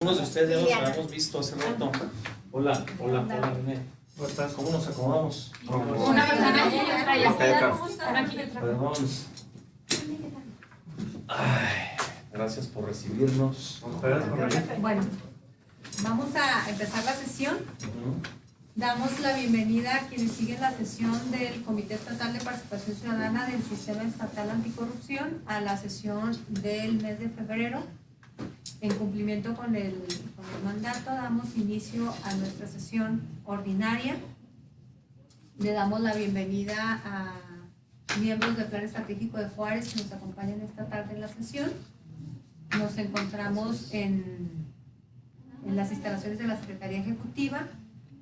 Algunos de ustedes ya nos habíamos visto hace rato. Hola, René. ¿Cómo estás? ¿Cómo nos acomodamos? Una persona aquí y otra allá. Una aquí y otra. Perdón. Ay, gracias por recibirnos. Bueno, vamos a empezar la sesión. Damos la bienvenida a quienes siguen la sesión del Comité Estatal de Participación Ciudadana del Sistema Estatal Anticorrupción a la sesión del mes de febrero. En cumplimiento con el mandato, damos inicio a nuestra sesión ordinaria. Le damos la bienvenida a miembros del Plan Estratégico de Juárez que nos acompañan esta tarde en la sesión. Nos encontramos en las instalaciones de la Secretaría Ejecutiva.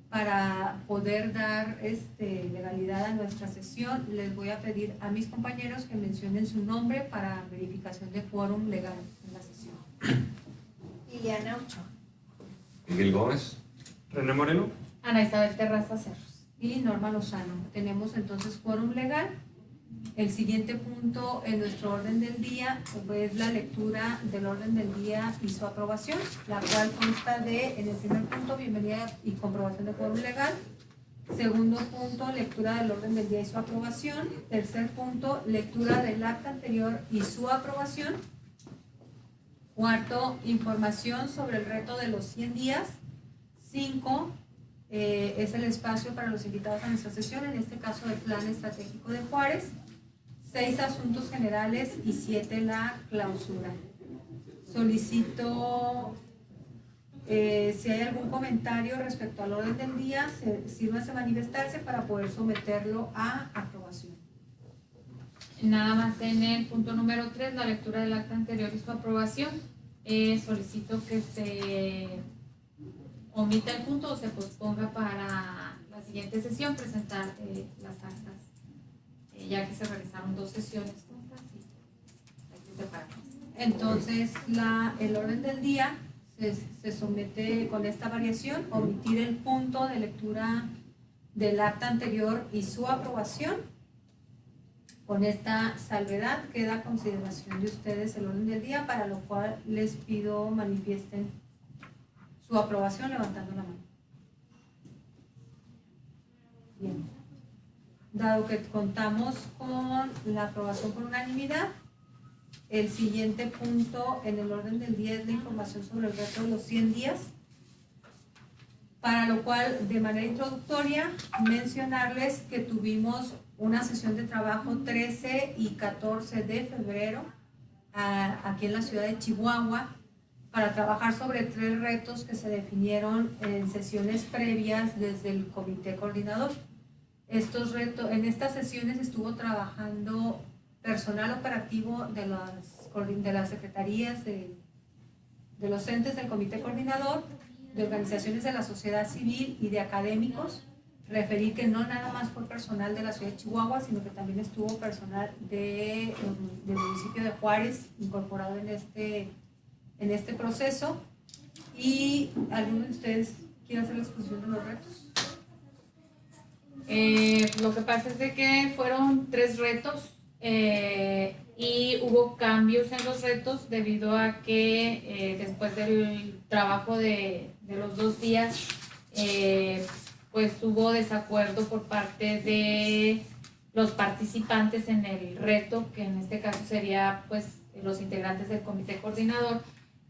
Para poder dar legalidad a nuestra sesión, les voy a pedir a mis compañeros que mencionen su nombre para verificación de quórum legal en la sesión. Liliana Ochoa. Miguel Gómez. René Moreno. Ana Isabel Terraza Cerros. Y Norma Lozano. Tenemos entonces quórum legal. El siguiente punto en nuestro orden del día es la lectura del orden del día y su aprobación, la cual consta de, en el primer punto, bienvenida y comprobación de quórum legal. Segundo punto, lectura del orden del día y su aprobación. Tercer punto, lectura del acta anterior y su aprobación. Cuarto, información sobre el reto de los 100 días. 5, es el espacio para los invitados a nuestra sesión, en este caso del Plan Estratégico de Juárez. 6, asuntos generales y 7, la clausura. Solicito, si hay algún comentario respecto al orden del día, sírvase manifestarse para poder someterlo a aprobación. Nada más en el punto número 3, la lectura del acta anterior y su aprobación. Solicito que se omita el punto o se posponga para la siguiente sesión presentar las actas, ya que se realizaron 2 sesiones juntas y hay que separarlas. Entonces, el orden del día se somete con esta variación: omitir el punto de lectura del acta anterior y su aprobación. Con esta salvedad queda a consideración de ustedes el orden del día, para lo cual les pido manifiesten su aprobación levantando la mano. Bien. Dado que contamos con la aprobación por unanimidad, el siguiente punto en el orden del día es la información sobre el reto de los 100 días, para lo cual, de manera introductoria, mencionarles que tuvimos una sesión de trabajo 13 y 14 de febrero aquí en la ciudad de Chihuahua, para trabajar sobre 3 retos que se definieron en sesiones previas desde el comité coordinador. Estos retos, en estas sesiones estuvo trabajando personal operativo de las secretarías, de los entes del comité coordinador, de organizaciones de la sociedad civil y de académicos. Referí que no nada más fue personal de la ciudad de Chihuahua, sino que también estuvo personal del municipio de Juárez incorporado en este proceso. ¿Y alguno de ustedes quiere hacer la exposición de los retos? Lo que pasa es de que fueron 3 retos y hubo cambios en los retos debido a que después del trabajo de los 2 días pues hubo desacuerdo por parte de los participantes en el reto, que en este caso sería pues los integrantes del comité coordinador,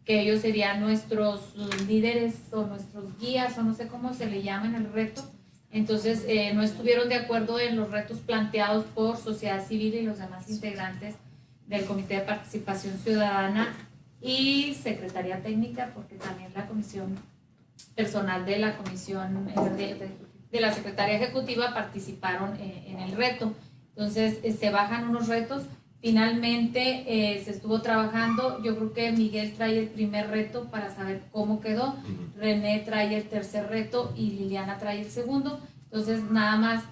que ellos serían nuestros líderes o nuestros guías o no sé cómo se le llama en el reto. Entonces no estuvieron de acuerdo en los retos planteados por sociedad civil y los demás integrantes del Comité de Participación Ciudadana y Secretaría Técnica, porque también la comisión personal de la comisión de la Secretaría Ejecutiva participaron en el reto. Entonces se bajan unos retos. Finalmente se estuvo trabajando. Yo creo que Miguel trae el primer reto para saber cómo quedó. René trae el tercer reto y Liliana trae el segundo. Entonces nada más,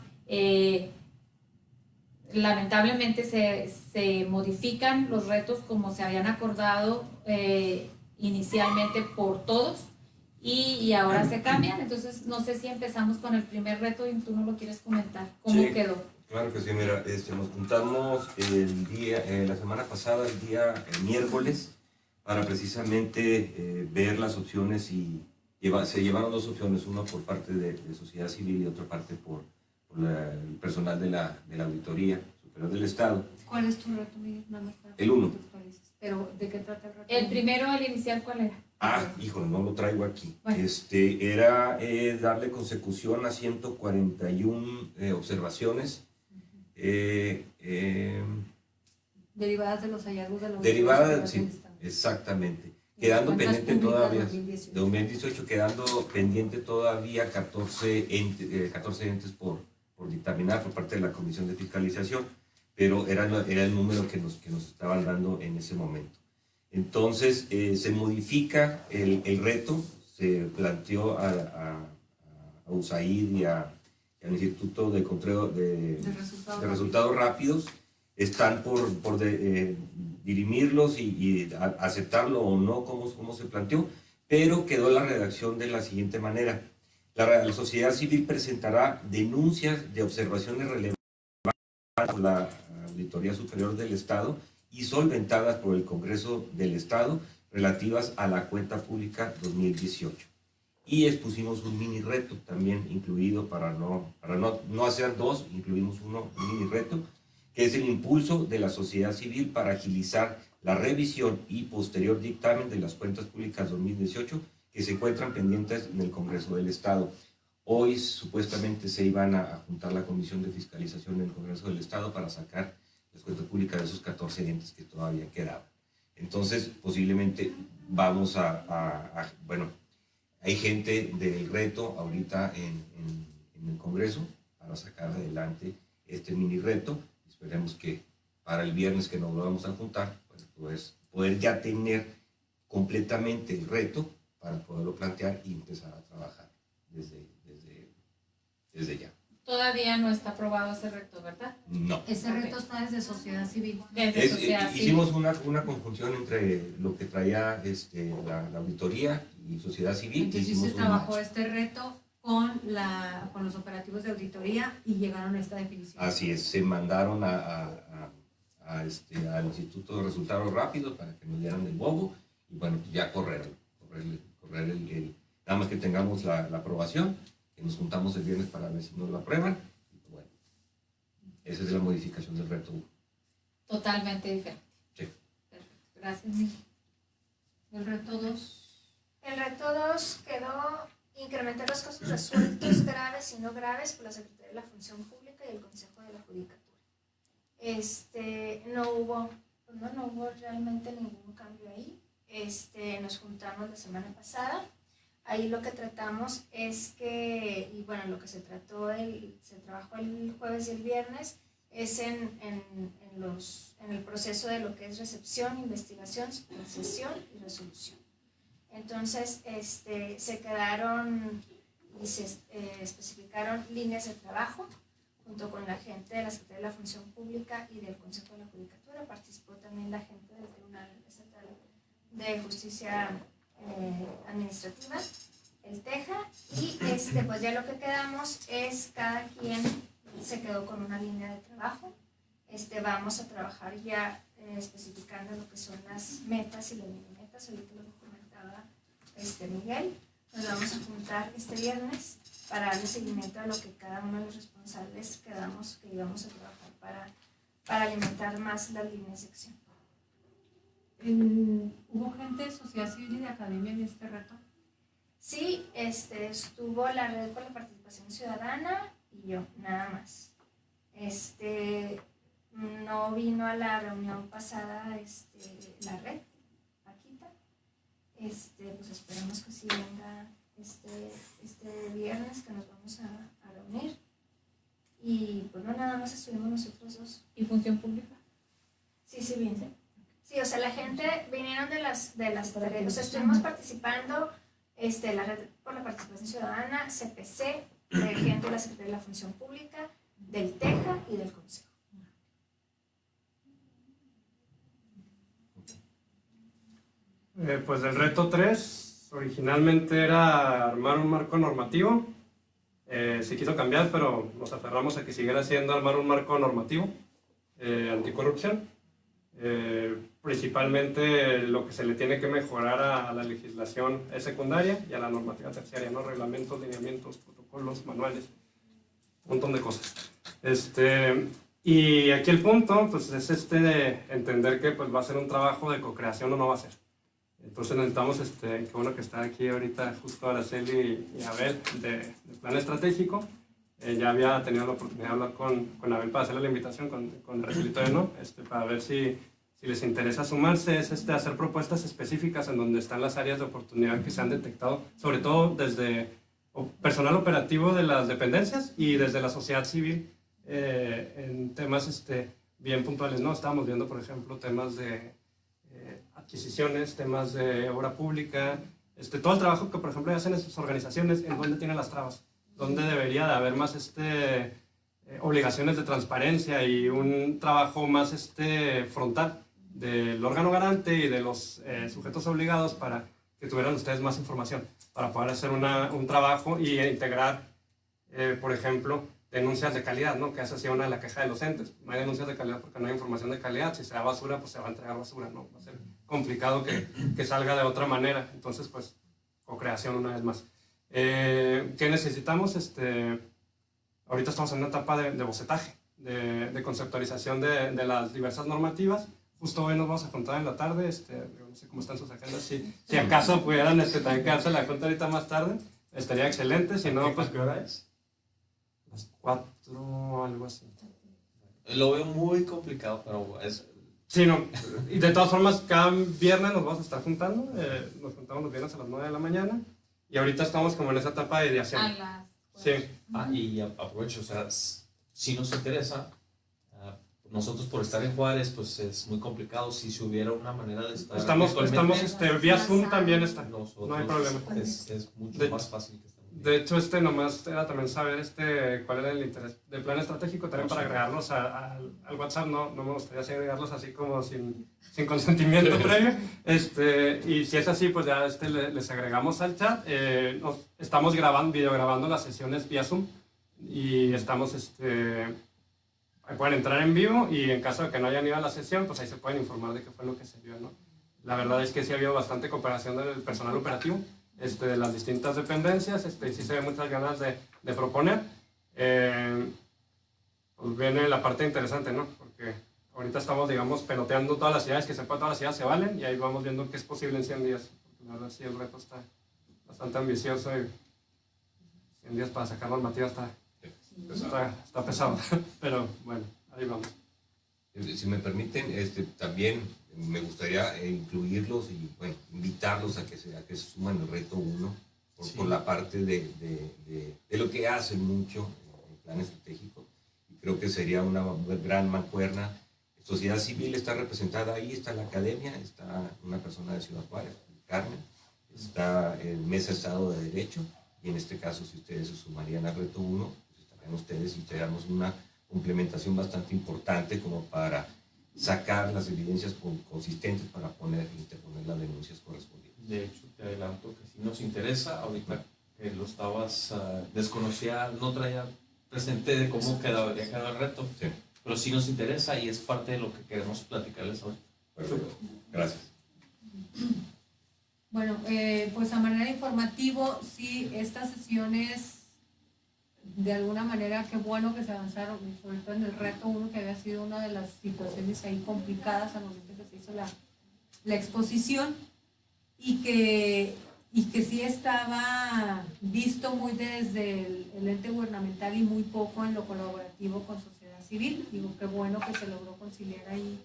lamentablemente se modifican los retos como se habían acordado inicialmente por todos y ahora se cambian. Entonces no sé si empezamos con el primer reto y tú no lo quieres comentar. ¿Cómo quedó? Claro que sí, mira, nos juntamos la semana pasada, el miércoles, para precisamente ver las opciones y se llevaron dos opciones, una por parte de sociedad civil y otra parte por el personal de la Auditoría Superior del Estado. ¿Cuál es tu reto, Miguel? Nada más para El 1. ¿Pero de qué trata el reto? El primero, el inicial, ¿cuál era? Híjole, no lo traigo aquí. Bueno. Era darle consecución a 141 observaciones. Derivadas de los hallazgos de la Derivadas, Superior sí, del Estado. exactamente. Las Quedando cuentas pendiente públicas todavía, 2018. de 2018, quedando pendiente todavía 14 entes por dictaminar por parte de la Comisión de Fiscalización, pero era el número que nos estaban dando en ese momento. Entonces, se modifica el reto, se planteó a USAID y al Instituto de Control de Resultados Rápidos. Están por dirimirlos y aceptarlo o no, como se planteó, pero quedó la redacción de la siguiente manera. La sociedad civil presentará denuncias de observaciones relevantes por la Auditoría Superior del Estado y solventadas por el Congreso del Estado relativas a la cuenta pública 2018. Y expusimos un mini reto también incluido para no hacer dos, incluimos un mini reto, que es el impulso de la sociedad civil para agilizar la revisión y posterior dictamen de las cuentas públicas 2018 que se encuentran pendientes en el Congreso del Estado. Hoy supuestamente se iban a juntar la Comisión de Fiscalización en el Congreso del Estado para sacar las cuentas públicas de esos 14 entes que todavía quedaban. Entonces, posiblemente vamos bueno, hay gente del reto ahorita en el Congreso para sacar adelante este mini reto. Esperemos que para el viernes que nos vamos a juntar, pues poder ya tener completamente el reto para poderlo plantear y empezar a trabajar desde ya. Todavía no está aprobado ese reto, ¿verdad? No. Ese reto está desde sociedad civil. Desde sociedad civil. Hicimos una conjunción entre lo que traía la auditoría y sociedad civil. Entonces se trabajó este reto con los operativos de auditoría y llegaron a esta definición. Así es, se mandaron al Instituto de Resultados Rápidos para que nos dieran el bobo y bueno, ya correr nada más que tengamos la aprobación, que nos juntamos el viernes para ver si nos lo aprueban. Y bueno, esa es la modificación del reto 1. Totalmente diferente. Sí. Perfecto. Gracias, Miguel. El reto 2. El reto 2 quedó incrementar los casos resueltos graves y no graves por la Secretaría de la Función Pública y el Consejo de la Judicatura. No hubo realmente ningún cambio ahí. Nos juntamos la semana pasada. Ahí lo que tratamos es que, y bueno, lo que se trabajó el jueves y el viernes, es en el proceso de lo que es recepción, investigación, concesión y resolución. Entonces, se quedaron y se especificaron líneas de trabajo junto con la gente de la Secretaría de la Función Pública y del Consejo de la Judicatura. Participó también la gente del Tribunal Estatal de Justicia Administrativa, el TEJA, y pues ya lo que quedamos es cada quien se quedó con una línea de trabajo. Vamos a trabajar ya especificando lo que son las metas y las mini metas. Ahorita lo comentaba Miguel. Nos vamos a juntar este viernes para darle seguimiento a lo que cada uno de los responsables quedamos que íbamos a trabajar para alimentar más las líneas de acción. ¿Hubo gente de sociedad civil y de academia en este reto? Sí, estuvo la Red por la Participación Ciudadana y yo, nada más. No vino a la reunión pasada la red, Paquita. Pues esperamos que sí venga este viernes que nos vamos a reunir. Y pues no, nada más estuvimos nosotros dos. ¿Y Función Pública? Sí, bien. Sí, o sea, la gente vinieron de las tres, o sea, estuvimos participando, la Red por la Participación Ciudadana, CPC, gente de la Secretaría de la Función Pública, del TEJA y del Consejo. Pues el reto 3 originalmente era armar un marco normativo. Se quiso cambiar, pero nos aferramos a que siguiera siendo armar un marco normativo anticorrupción. principalmente lo que se le tiene que mejorar a la legislación es secundaria y a la normativa terciaria, ¿no? Reglamentos, lineamientos, protocolos, manuales, un montón de cosas. Y aquí el punto pues, es de entender que pues, va a ser un trabajo de co-creación o no va a ser. Entonces necesitamos, qué bueno que está aquí ahorita justo Araceli y Abel de Plan Estratégico. Ya había tenido la oportunidad de hablar con Abel para hacerle la invitación, con Araceli todavía no, para ver si les interesa sumarse, es hacer propuestas específicas en donde están las áreas de oportunidad que se han detectado, sobre todo desde personal operativo de las dependencias y desde la sociedad civil en temas bien puntuales, ¿no? Estábamos viendo, por ejemplo, temas de adquisiciones, temas de obra pública, todo el trabajo que, por ejemplo, hacen esas organizaciones, en dónde tienen las trabas, dónde debería de haber más obligaciones de transparencia y un trabajo más frontal del órgano garante y de los sujetos obligados para que tuvieran ustedes más información, para poder hacer un trabajo y integrar, por ejemplo, denuncias de calidad, ¿no? Que esa sea una de las quejas de los entes. No hay denuncias de calidad porque no hay información de calidad. Si se da basura, pues se va a entregar basura, ¿no? Va a ser complicado que salga de otra manera. Entonces, pues, co-creación una vez más. ¿Qué necesitamos? Ahorita estamos en una etapa de bocetaje, de conceptualización de las diversas normativas. Justo hoy nos vamos a juntar en la tarde, no sé cómo están sus agendas, si acaso pudieran también quedarse la junta ahorita más tarde, estaría excelente, si no, pues... ¿Qué hora es? Las 4, algo así. Lo veo muy complicado, pero es... Sí, no, y de todas formas, cada viernes nos vamos a estar juntando, nos juntamos los viernes a las 9 de la mañana, y ahorita estamos como en esa etapa de ideación. A las... Sí. Y aprovecho, o sea, si nos interesa, nosotros por estar en Juárez, pues es muy complicado. Si hubiera una manera de estar... Estamos vía Zoom también está, nosotros, no hay problema. Es mucho más fácil que estemos. De hecho, nomás era también saber cuál era el interés del plan estratégico, también para agregarlos al WhatsApp. No me gustaría así agregarlos así como sin consentimiento previo. Y si es así, pues ya les agregamos al chat. Estamos videograbando las sesiones vía Zoom y estamos... pueden entrar en vivo y en caso de que no hayan ido a la sesión, pues ahí se pueden informar de qué fue lo que se vio, ¿no? La verdad es que sí ha habido bastante cooperación del personal operativo, de las distintas dependencias, y sí se ven muchas ganas de proponer. Pues viene la parte interesante, ¿no? Porque ahorita estamos, digamos, peloteando todas las ideas, que se pueden, todas las ideas se valen, y ahí vamos viendo qué es posible en 100 días. Porque la verdad sí, el reto está bastante ambicioso y 100 días para sacar normativa está pesado, pero bueno, ahí vamos. Si me permiten, también me gustaría incluirlos y bueno, invitarlos a que se suman al reto 1 por la parte de lo que hacen mucho en plan estratégico. Y creo que sería una gran mancuerna. Sociedad civil está representada ahí, está la academia, está una persona de Ciudad Juárez, Carmen, está el Mesa Estado de Derecho, y en este caso, si ustedes se sumarían al reto 1, ustedes y tenemos una complementación bastante importante como para sacar las evidencias consistentes para interponer las denuncias correspondientes. De hecho, te adelanto que si nos interesa, ahorita que lo estabas, desconocía, no traía presente de cómo debería quedar el reto, sí. Pero sí nos interesa y es parte de lo que queremos platicarles hoy. Perfecto, gracias. Bueno, pues a manera de informativo, sí, estas sesiones de alguna manera, qué bueno que se avanzaron, sobre todo en el reto 1, que había sido una de las situaciones ahí complicadas al momento que se hizo la exposición, y que sí estaba visto muy desde el ente gubernamental y muy poco en lo colaborativo con sociedad civil. Digo, qué bueno que se logró conciliar ahí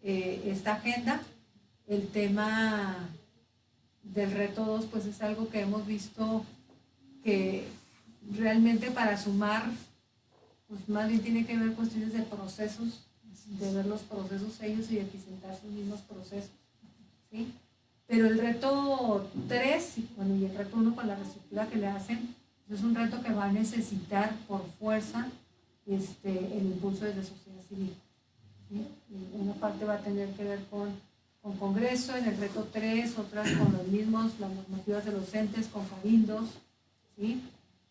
esta agenda. El tema del reto 2, pues es algo que hemos visto que realmente para sumar, pues más bien tiene que ver cuestiones de procesos, de ver los procesos ellos y de presentar sus mismos procesos, ¿sí? Pero el reto 3, bueno, y el reto 1 con la reestructura que le hacen, es un reto que va a necesitar por fuerza el impulso desde sociedad civil, ¿sí? Una parte va a tener que ver con Congreso, en el reto 3, otras con los mismos, las normativas de los entes, con cabildos, ¿sí?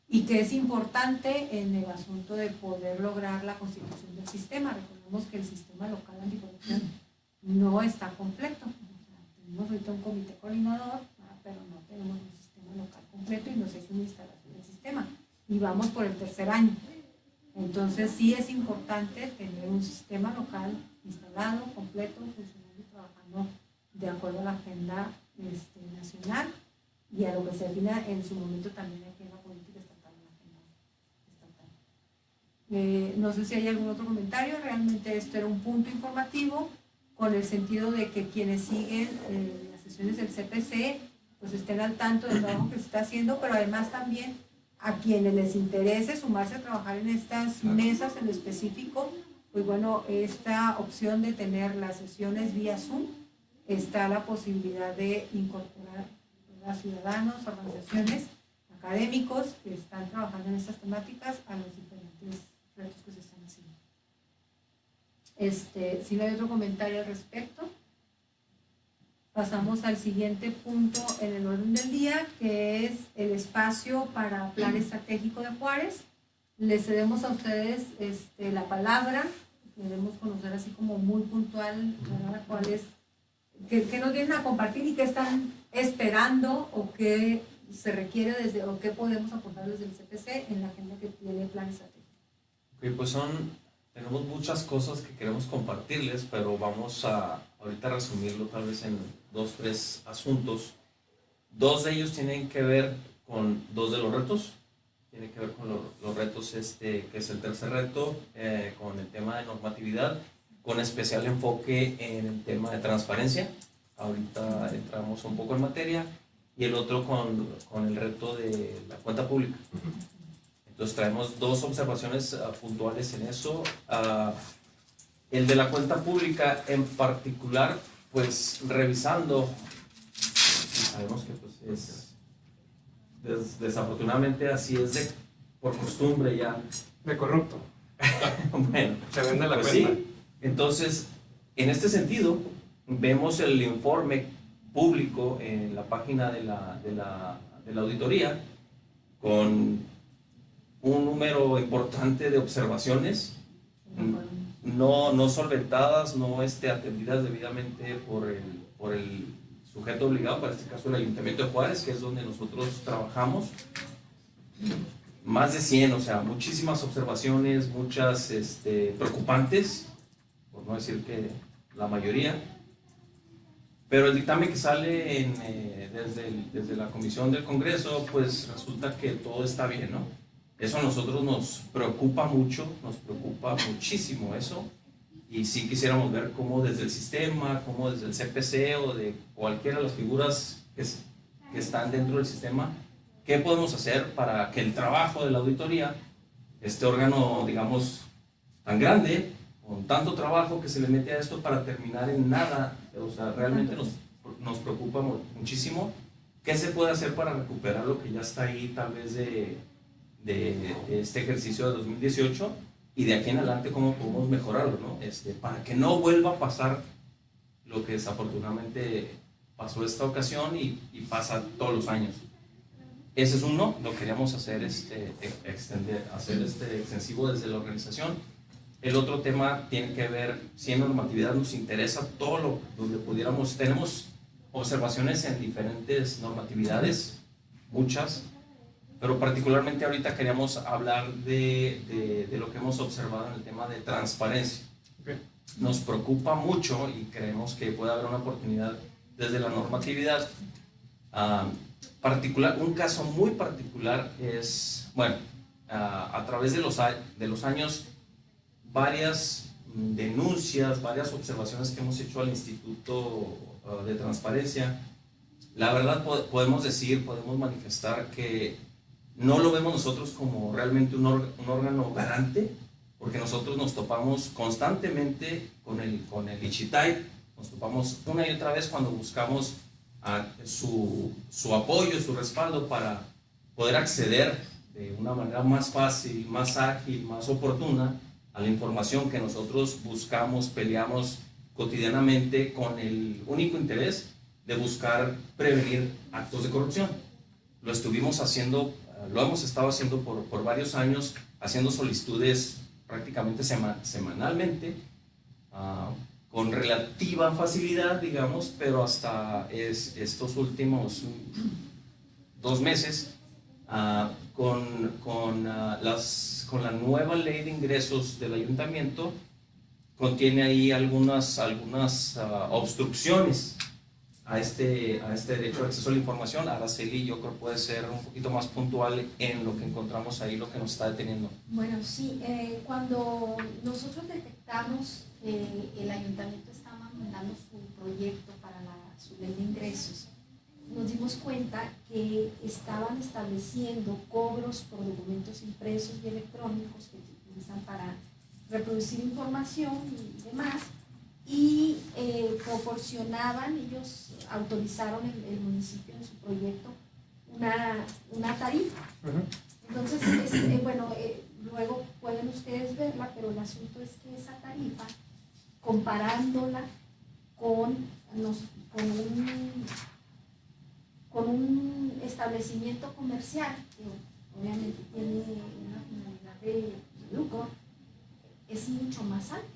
Y que es importante en el asunto de poder lograr la constitución del sistema. Recordemos que el sistema local anticorrupción no está completo. O sea, tenemos ahorita un comité coordinador, pero no tenemos un sistema local completo y no se hizo una instalación del sistema. Y vamos por el tercer año. Entonces sí es importante tener un sistema local instalado, completo, funcionando y trabajando de acuerdo a la agenda nacional y a lo que se defina en su momento también aquí en la política estatal, en la agenda estatal. No sé si hay algún otro comentario. Realmente esto era un punto informativo con el sentido de que quienes siguen las sesiones del CPC pues estén al tanto del trabajo que se está haciendo, pero además también a quienes les interese sumarse a trabajar en estas mesas en específico, pues bueno, esta opción de tener las sesiones vía Zoom, está la posibilidad de incorporar a ciudadanos, organizaciones, académicos que están trabajando en estas temáticas a los diferentes retos que se están haciendo. Si no hay otro comentario al respecto, pasamos al siguiente punto en el orden del día, que es el espacio para Plan Estratégico de Juárez. Les cedemos a ustedes la palabra, queremos conocer así como muy puntual, ¿verdad?, cuál es, qué nos vienen a compartir y qué están esperando o qué se requiere o qué podemos aportar desde el CPC en la agenda que tiene Plan Estratégico. Ok, pues tenemos muchas cosas que queremos compartirles, pero vamos a ahorita resumirlo tal vez en 2, 3 asuntos. 2 de ellos tienen que ver con 2 de los retos. Tiene que ver con los retos, que es el tercer reto, con el tema de normatividad, con especial enfoque en el tema de transparencia. Ahorita entramos un poco en materia. Y el otro con el reto de la cuenta pública. Entonces traemos 2 observaciones puntuales en eso. El de la cuenta pública en particular, pues revisando, sabemos que pues desafortunadamente así es por costumbre ya. De corrupto. Bueno, se vende la pues cuenta. Sí. Entonces, en este sentido, vemos el informe público en la página de la auditoría con un número importante de observaciones no solventadas, no atendidas debidamente por el sujeto obligado, para este caso el Ayuntamiento de Juárez, que es donde nosotros trabajamos. Más de 100, o sea, muchísimas observaciones, muchas preocupantes, por no decir que la mayoría. Pero el dictamen que sale desde la Comisión del Congreso, pues resulta que todo está bien, ¿no? Eso a nosotros nos preocupa mucho, nos preocupa muchísimo eso. Y sí quisiéramos ver cómo desde el sistema, cómo desde el CPC o de cualquiera de las figuras que están dentro del sistema, qué podemos hacer para que el trabajo de la auditoría, este órgano, digamos, tan grande, con tanto trabajo que se le mete a esto para terminar en nada, o sea, realmente nos preocupa muchísimo. ¿Qué se puede hacer para recuperar lo que ya está ahí tal vez de este ejercicio de 2018 y de aquí en adelante cómo podemos mejorarlo, ¿no? Para que no vuelva a pasar lo que desafortunadamente pasó esta ocasión y pasa todos los años. Ese es uno, lo queríamos hacer extensivo desde la organización. El otro tema tiene que ver, si en normatividad nos interesa todo donde pudiéramos, tenemos observaciones en diferentes normatividades, muchas, pero particularmente ahorita queríamos hablar de lo que hemos observado en el tema de transparencia. Okay. Nos preocupa mucho y creemos que puede haber una oportunidad desde la normatividad. Un caso muy particular es, bueno, a través de los años, varias denuncias, varias observaciones que hemos hecho al Instituto de Transparencia, la verdad podemos manifestar que no lo vemos nosotros como realmente un órgano garante, porque nosotros nos topamos constantemente con el Ichitay, nos topamos una y otra vez cuando buscamos su apoyo, su respaldo para poder acceder de una manera más fácil, más ágil, más oportuna a la información que nosotros buscamos, peleamos cotidianamente con el único interés de buscar prevenir actos de corrupción. Lo hemos estado haciendo por varios años, haciendo solicitudes prácticamente semanalmente, con relativa facilidad, digamos, pero hasta estos últimos 2 meses, con la nueva ley de ingresos del ayuntamiento, contiene ahí algunas obstrucciones a este derecho de acceso a la información. Araceli, yo creo que puede ser un poquito más puntual en lo que encontramos ahí, lo que nos está deteniendo. Bueno, sí, cuando nosotros detectamos que el ayuntamiento estaba mandando su proyecto para su ley de ingresos, nos dimos cuenta que estaban estableciendo cobros por documentos impresos y electrónicos que se utilizan para reproducir información y demás, y proporcionaban, ellos autorizaron el municipio en su proyecto una tarifa. Entonces, luego pueden ustedes verla, pero el asunto es que esa tarifa, comparándola con un establecimiento comercial, que obviamente tiene una finalidad de lucro, es mucho más alta.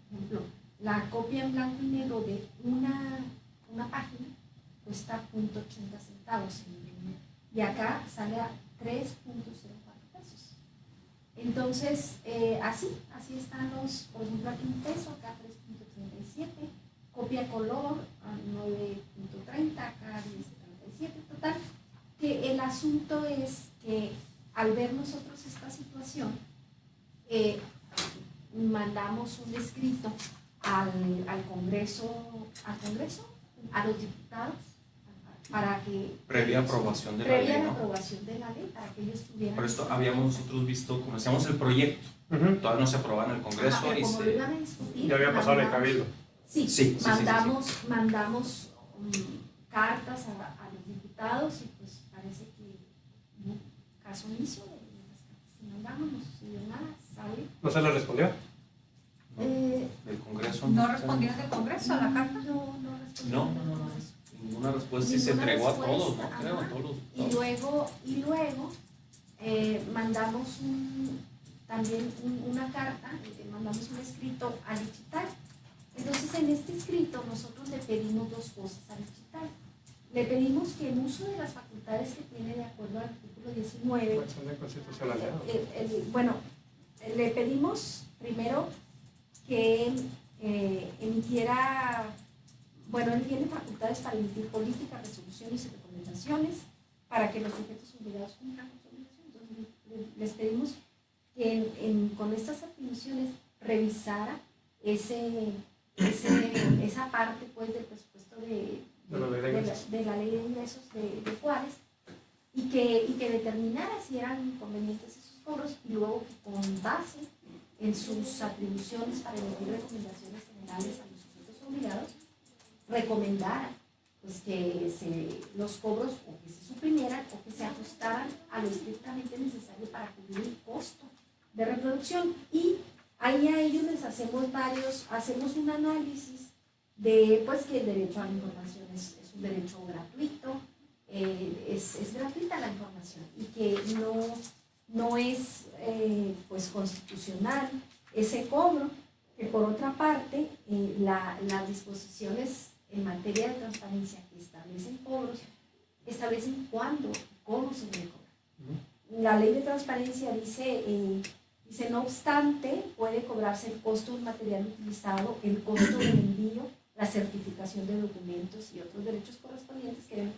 Por ejemplo, la copia en blanco y negro de una página cuesta 0.80 centavos y acá sale a 3.04 pesos. Entonces, así están por ejemplo, aquí un peso, acá 3.37, copia color a 9.30, acá 10.37, total, que el asunto es que al ver nosotros esta situación, mandamos un escrito al Congreso, a los diputados, para que Previa aprobación de la ley, ¿no? aprobación de la ley, para que ellos tuvieran. Por esto habíamos nosotros visto, como decíamos, el proyecto. Todavía no se aprobaba en el Congreso. Pero como lo iban a discutir, Ya había pasado en el Cabildo. Sí, mandamos cartas a los diputados y pues parece que hubo caso omiso de las cartas que mandamos, no sucedió nada, ¿sabe? ¿No se le respondió? Del Congreso. ¿No respondieron del Congreso a la carta? No respondió. No. Ninguna respuesta. Sí, se entregó a todos, ¿no? Creo, a todos los diputados. Y luego mandamos también una carta, mandamos un escrito al digital. Entonces, en este escrito nosotros le pedimos 2 cosas al digital. Le pedimos que en uso de las facultades que tiene de acuerdo al artículo 19, le pedimos primero que emitiera, él tiene facultades para emitir políticas, resoluciones y recomendaciones para que los sujetos obligados cumplan con su obligación. Entonces, les pedimos que con estas atribuciones revisara esa parte pues, del presupuesto de la ley de ingresos de Juárez y que determinara si eran convenientes esos cobros y luego que con base en sus atribuciones para emitir recomendaciones generales a los sujetos obligados, recomendara pues, que los cobros o que se suprimieran o que se ajustaran a lo estrictamente necesario para cubrir el costo de reproducción. Y ahí a ellos les hacemos un análisis de pues, que el derecho a la información es un derecho gratuito, es gratuita la información y que no es pues constitucional ese cobro, que por otra parte las disposiciones en materia de transparencia que establecen cobros, establecen cuándo y cómo se debe cobrar. La ley de transparencia dice no obstante, puede cobrarse el costo del material utilizado, el costo del envío, la certificación de documentos y otros derechos correspondientes que deben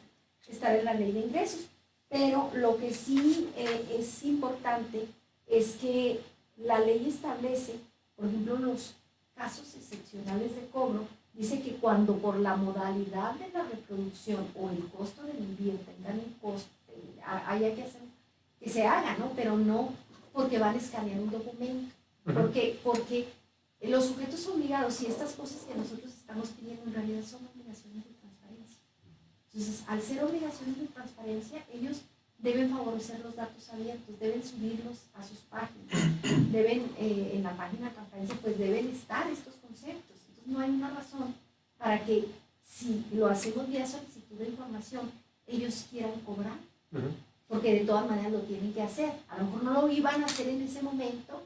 estar en la ley de ingresos. Pero lo que sí es importante es que la ley establece, por ejemplo, los casos excepcionales de cobro, dice que cuando por la modalidad de la reproducción o el costo del envío tengan un costo, haya que hacer que se haga, ¿no? Pero no porque van a escanear un documento, porque los sujetos obligados y estas cosas que nosotros estamos pidiendo en realidad son obligaciones de transparencia. Entonces, al ser obligaciones de transparencia, ellos deben favorecer los datos abiertos, deben subirlos a sus páginas, deben, en la página de transparencia, pues deben estar estos conceptos. Entonces, no hay una razón para que, si lo hacemos vía solicitud de información, ellos quieran cobrar, porque de todas maneras lo tienen que hacer. A lo mejor no lo iban a hacer en ese momento,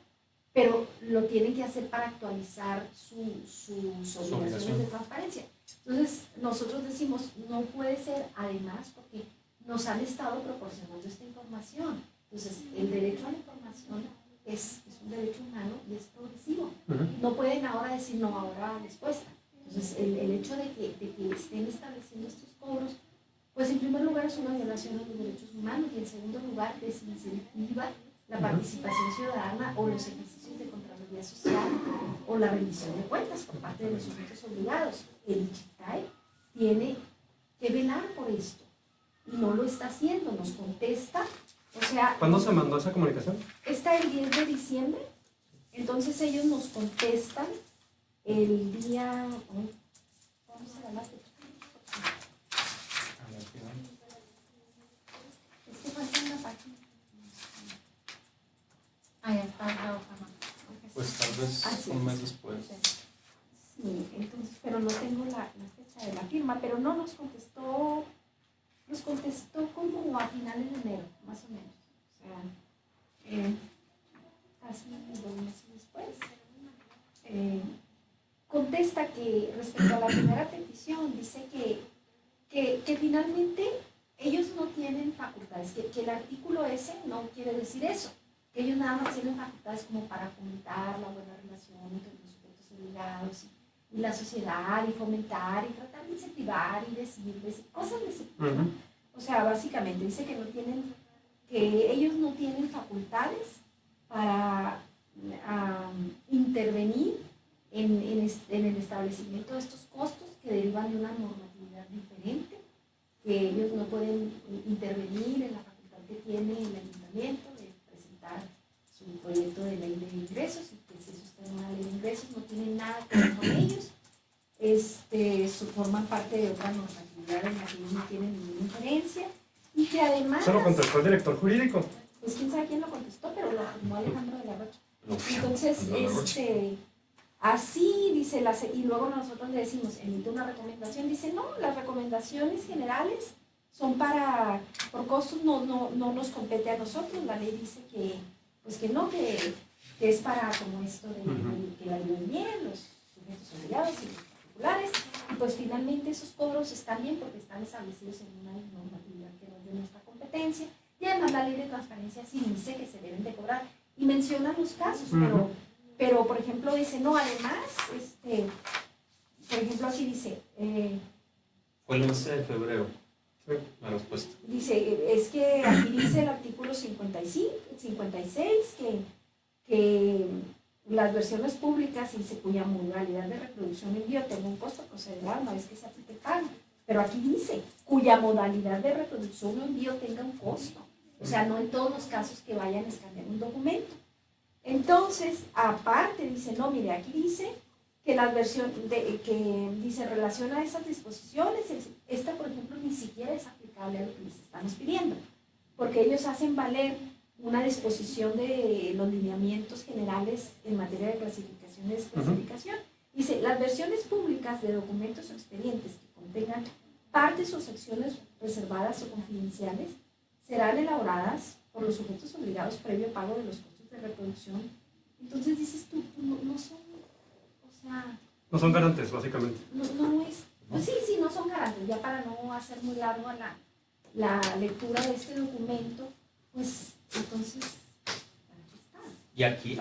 pero lo tienen que hacer para actualizar sus obligaciones de transparencia. Entonces, nosotros decimos, no puede ser, además, porque nos han estado proporcionando esta información. Entonces, el derecho a la información es un derecho humano y es progresivo. No pueden ahora decir, no, ahora les cuesta. Entonces, el hecho de que estén estableciendo estos cobros, pues en primer lugar es una violación a los derechos humanos y en segundo lugar desincentiva la participación ciudadana o los ejercicios de Contraloría Social o la rendición de cuentas por parte de los sujetos obligados. El ICHITAE tiene que velar por esto y no lo está haciendo, nos contesta. O sea, ¿cuándo se mandó esa comunicación? Está el 10 de diciembre, entonces ellos nos contestan el día... ¿Cómo será la fecha? Es que falta una página. Ahí está la hoja, ¿no? Pues tal vez un mes después. Sí, entonces, pero no tengo la fecha de la firma, pero no nos contestó como a finales de enero, más o menos. O sea, casi 2 meses después. Contesta que respecto a la primera petición, dice que finalmente ellos no tienen facultades, que el artículo ese no quiere decir eso, que ellos nada más tienen facultades como para fomentar la buena relación entre los sujetos obligados y la sociedad, y fomentar, y tratar de incentivar, y decirles cosas de ese tipo, ¿no? O sea, básicamente dice que ellos no tienen facultades para intervenir en el establecimiento de estos costos que derivan de una normatividad diferente, que ellos no pueden intervenir en la facultad que tiene el ayuntamiento de presentar su proyecto de ley de ingresos, y que si eso está en una ley de ingresos no tienen nada que ver con ellos, forman parte de otra normatividad en la que ellos no tienen ninguna injerencia, y que además... ¿Eso lo contestó el director jurídico? Pues quién sabe quién lo contestó, pero lo firmó Alejandro de la Rocha. Entonces, así dice, y luego nosotros le decimos, emite una recomendación, dice, no, las recomendaciones generales son por costos, no nos compete a nosotros, la ley dice que es para como esto de que la lleven bien, los sujetos obligados y los particulares, y pues finalmente esos cobros están bien porque están establecidos en una normatividad que no es de nuestra competencia, y además la ley de transparencia sí dice que se deben de cobrar, y menciona los casos, pero por ejemplo dice, no, además, por ejemplo así dice... Fue el 11 de febrero la respuesta. Dice, es que aquí dice el artículo 56, que las versiones públicas, dice, cuya modalidad de reproducción envío tenga un costo procederá una vez que se aplique el pago. Pero aquí dice, cuya modalidad de reproducción o envío tenga un costo. O sea, no en todos los casos que vayan a escanear un documento. Entonces, aparte, dice, no, mire, aquí dice que la versión que dice relaciona a esas disposiciones, esta, por ejemplo, ni siquiera es aplicable a lo que les estamos pidiendo, porque ellos hacen valer una disposición de los lineamientos generales en materia de clasificación y desclasificación. Dice, las versiones públicas de documentos o expedientes que contengan partes o secciones reservadas o confidenciales serán elaboradas por los sujetos obligados previo pago de los costos de reproducción. Entonces dices tú, no son, o sea... No son garantes, básicamente. No es... Pues sí, no son garantes. Ya para no hacer muy largo la lectura de este documento, pues entonces, aquí está. Y aquí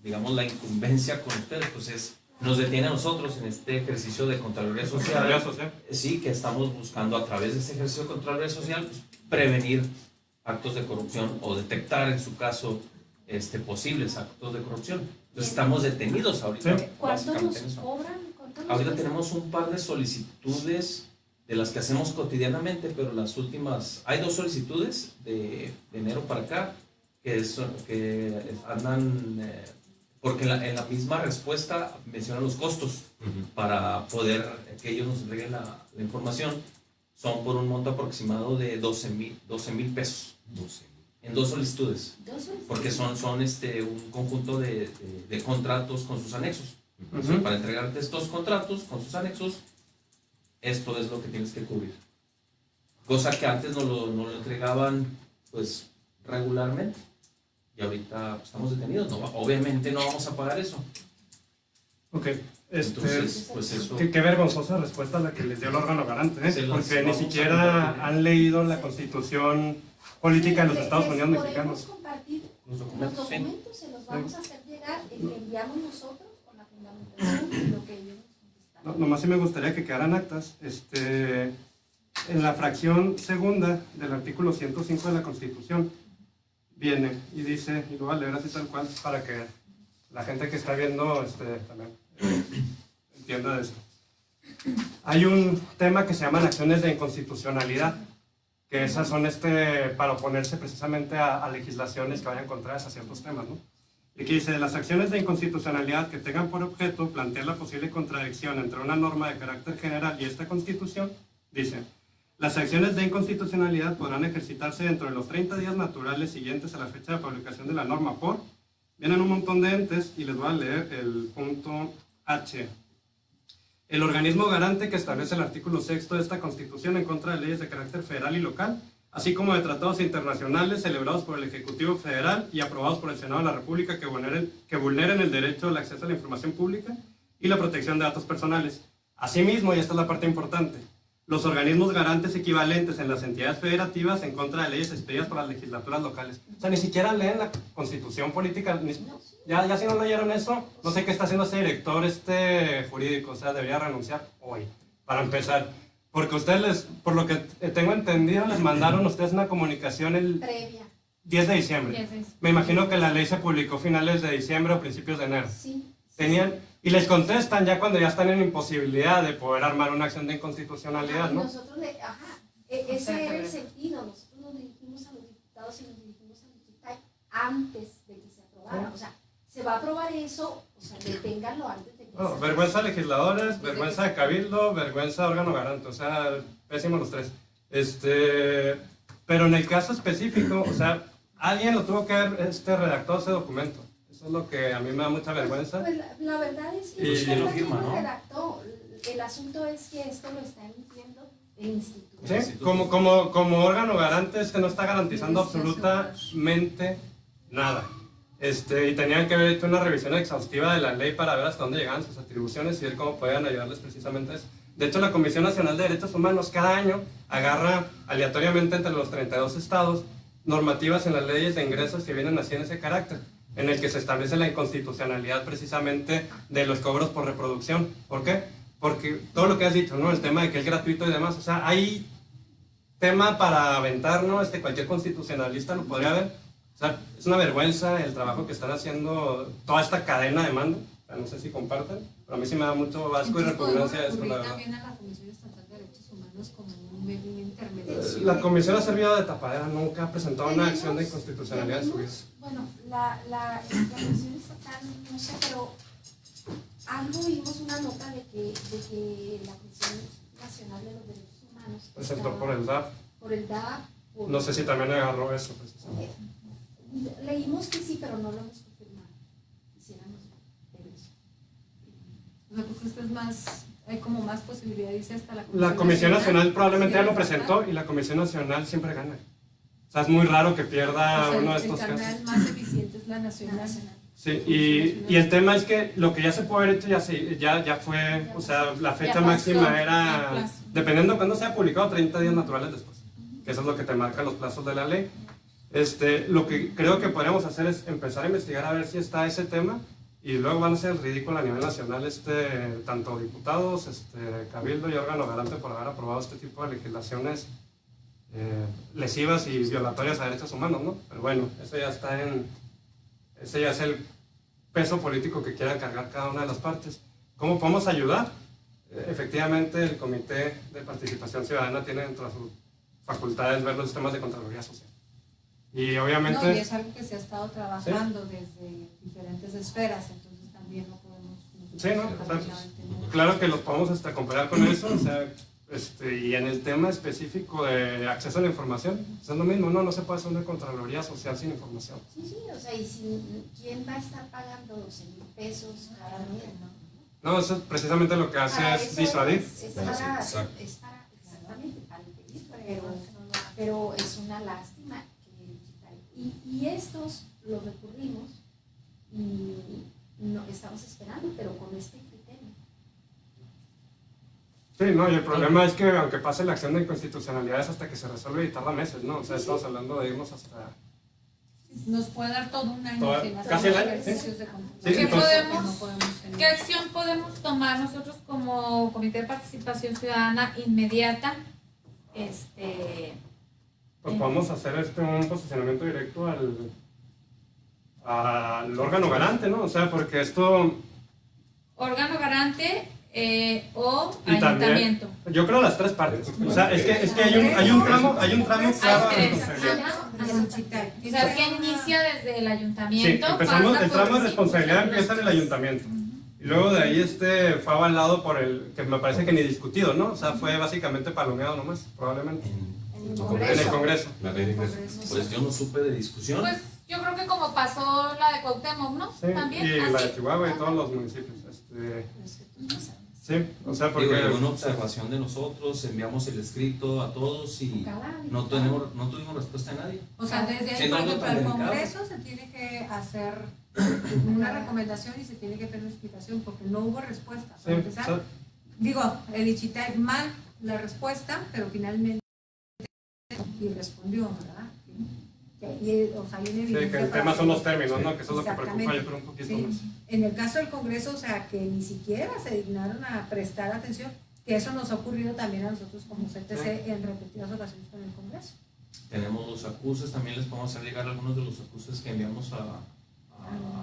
digamos, la incumbencia con ustedes, pues nos detiene a nosotros en este ejercicio de Contraloría Social. Sí, que estamos buscando a través de este ejercicio de Contraloría Social, pues, prevenir actos de corrupción o detectar, en su caso, posibles actos de corrupción. Entonces estamos detenidos ahorita. Sí. ¿Cuánto nos cobran? Ahorita tenemos un par de solicitudes de las que hacemos cotidianamente, pero las últimas, hay 2 solicitudes de enero para acá que andan, porque en la misma respuesta mencionan los costos para poder que ellos nos entreguen la información, son por un monto aproximado de 12,000 pesos. 12,000. En 2 solicitudes. Porque son un conjunto de contratos con sus anexos. Para entregarte estos contratos con sus anexos, esto es lo que tienes que cubrir. Cosa que antes no lo entregaban pues regularmente. y ahorita pues, estamos detenidos. No, obviamente no vamos a pagar eso. Ok, Entonces, pues eso... qué vergonzosa respuesta la que les dio el órgano garante, ¿eh? Se las Porque ni vamos a siquiera compartir. han leído la Constitución política de los Estados Unidos mexicanos. Podemos compartir Los los documentos, sí. documentos, se los vamos a hacer llegar, el que enviamos nosotros con la fundamentación y lo que ellos nos contestaron. Nomás sí me gustaría que quedaran actas. En la fracción segunda del artículo 105 de la Constitución viene y dice, y lo voy a leer así tal cual para que la gente que está viendo también entienda de esto. Hay un tema que se llaman acciones de inconstitucionalidad, que esas son para oponerse precisamente a legislaciones que vayan contrarias a ciertos temas, ¿no? Y aquí dice, las acciones de inconstitucionalidad que tengan por objeto plantear la posible contradicción entre una norma de carácter general y esta Constitución, dice, las acciones de inconstitucionalidad podrán ejercitarse dentro de los 30 días naturales siguientes a la fecha de publicación de la norma por... Vienen un montón de entes y les voy a leer el punto H. El organismo garante que establece el artículo 6 de esta Constitución en contra de leyes de carácter federal y local, así como de tratados internacionales celebrados por el Ejecutivo Federal y aprobados por el Senado de la República que vulneren el derecho al acceso a la información pública y la protección de datos personales. Asimismo, y esta es la parte importante, los organismos garantes equivalentes en las entidades federativas en contra de leyes expedidas por las legislaturas locales. O sea, ni siquiera leen la Constitución política. Ya si no leyeron eso, no sé qué está haciendo ese director jurídico. O sea, debería renunciar hoy, para empezar. Porque ustedes, por lo que tengo entendido, les mandaron ustedes una comunicación el Previa. 10 de diciembre. Me imagino que la ley se publicó finales de diciembre o principios de enero. Sí. Y les contestan ya cuando ya están en imposibilidad de poder armar una acción de inconstitucionalidad, Y ¿no? nosotros ese era el sentido. Nosotros nos dirigimos a los diputados y nos dirigimos a los diputados antes de que se aprobara. O sea, se va a aprobar eso, o sea, deténganlo antes de que No, se vergüenza de legisladores, vergüenza de cabildo, vergüenza de órgano garante, o sea, pésimos los tres. Pero en el caso específico, o sea, alguien lo tuvo que haber redactado ese documento. Eso es lo que a mí me da mucha vergüenza. Pues la verdad es que Y usted lo también firma, lo ¿no? redactó. El asunto es que esto lo está emitiendo el instituto. Sí, como órgano garante no está garantizando absolutamente nada. Y tenían que haber hecho una revisión exhaustiva de la ley para ver hasta dónde llegaban sus atribuciones y ver cómo podían ayudarles precisamente a eso. De hecho, la Comisión Nacional de Derechos Humanos cada año agarra aleatoriamente entre los 32 estados normativas en las leyes de ingresos que vienen así en ese carácter, en el que se establece la inconstitucionalidad precisamente de los cobros por reproducción. ¿Por qué? Porque todo lo que has dicho, ¿no? El tema de que es gratuito y demás, o sea, hay tema para aventar, ¿no? Cualquier constitucionalista lo podría ver. O sea, es una vergüenza el trabajo que están haciendo toda esta cadena de mando. O sea, no sé si comparten, pero a mí sí me da mucho asco y repugnancia eso, la verdad. También a la Comisión Estatal de Derechos Humanos como un medio intermedio. La comisión ha servido de tapadera, nunca ha presentado una acción de inconstitucionalidad en su vida. Bueno, la Comisión Estatal, no sé, pero algo vimos una nota de que la Comisión Nacional de los Derechos Humanos Presentó por el DAP. Por el DAP. No sé si también agarró eso, precisamente. Leímos que sí, pero no lo hemos confirmado. Quisiéramos ver eso. O sea, porque esto es más, hay como más posibilidad de irse hasta La Comisión Nacional probablemente ya lo presentó y la Comisión Nacional siempre gana. O sea, es muy raro que pierda uno de estos casos. El casos. canal más eficiente es la nacional. Sí, y el tema es que lo que ya se puede haber hecho ya fue, o sea, la fecha Ya pasó, máxima ya era, pasó. dependiendo de cuándo sea publicado, 30 días naturales después, que eso es lo que te marca los plazos de la ley. Lo que creo que podríamos hacer es empezar a investigar a ver si está ese tema y luego van a ser el ridículo a nivel nacional, tanto diputados, cabildo y órgano garante por haber aprobado este tipo de legislaciones lesivas y violatorias a derechos humanos, ¿no? Pero bueno, eso ya está ese ya es el peso político que quiera cargar cada una de las partes. ¿Cómo podemos ayudar? Efectivamente, el Comité de Participación Ciudadana tiene dentro de sus facultades ver los temas de Contraloría Social. Y obviamente... No, y es algo que se ha estado trabajando desde diferentes esferas, entonces también no podemos... Sí, ¿no? O sea, claro que los podemos comparar con eso, o sea, y en el tema específico de acceso a la información, es lo mismo, no se puede hacer una Contraloría Social sin información. Sí, o sea, y ¿quién va a estar pagando 12,000 pesos cada mes, no? No, eso es precisamente lo que hace Para es eso disuadir. es para exactamente, para impedir, pero es una lástima que el Digital Y estos los recurrimos y no, estamos esperando, pero con este criterio. Sí, no, y el problema es que aunque pase la acción de inconstitucionalidad es hasta que se resuelve y tarda meses, ¿no? O sea, estamos hablando de irnos hasta... Nos puede dar todo un año Toda- sin hacer casi el año, ejercicios de control. Sí, ¿Qué entonces- podemos- ¿Qué acción podemos tomar nosotros como Comité de Participación Ciudadana inmediata? Pues podemos hacer un posicionamiento directo al órgano garante, ¿no? O sea, porque esto... Órgano garante o Y también- ayuntamiento. Yo creo las tres partes. O sea, es que hay un tramo claro de tres. responsabilidad. O sea, es que inicia desde el Sí, ayuntamiento. empezamos, pasa el por tramo de los responsabilidad cinco empieza en el ayuntamiento. Y luego de ahí fue avalado por que me parece que ni discutido, ¿no? O sea, fue básicamente palomeado nomás, probablemente. En el En el Congreso. La ley de ingresos. Pues yo no supe de discusión. Pues yo creo que como pasó la de Cuauhtémoc, ¿no? Sí, También. y la de así. Chihuahua y todos los municipios. Sí, o sea, Digo, porque... llegó una observación de nosotros, enviamos el escrito a todos y no tuvimos respuesta de nadie. O sea, desde ahí, Siendo por algo ejemplo, tan el delicado. Congreso se tiene que hacer una recomendación y se tiene que tener una explicación porque no hubo respuesta. Sí, Para empezar, o sea, digo, el Ichitay mal la respuesta, pero finalmente y respondió, ¿verdad? O sea, hay una sí, que evidencia el para tema son los que- términos, ¿no? Que eso es lo que preocupa Exactamente. yo creo un poquito Sí. más. En el caso del Congreso, o sea, que ni siquiera se dignaron a prestar atención, que eso nos ha ocurrido también a nosotros como CTC en repetidas ocasiones con el Congreso. Tenemos los acuses, también les podemos hacer llegar algunos de los acuses que enviamos a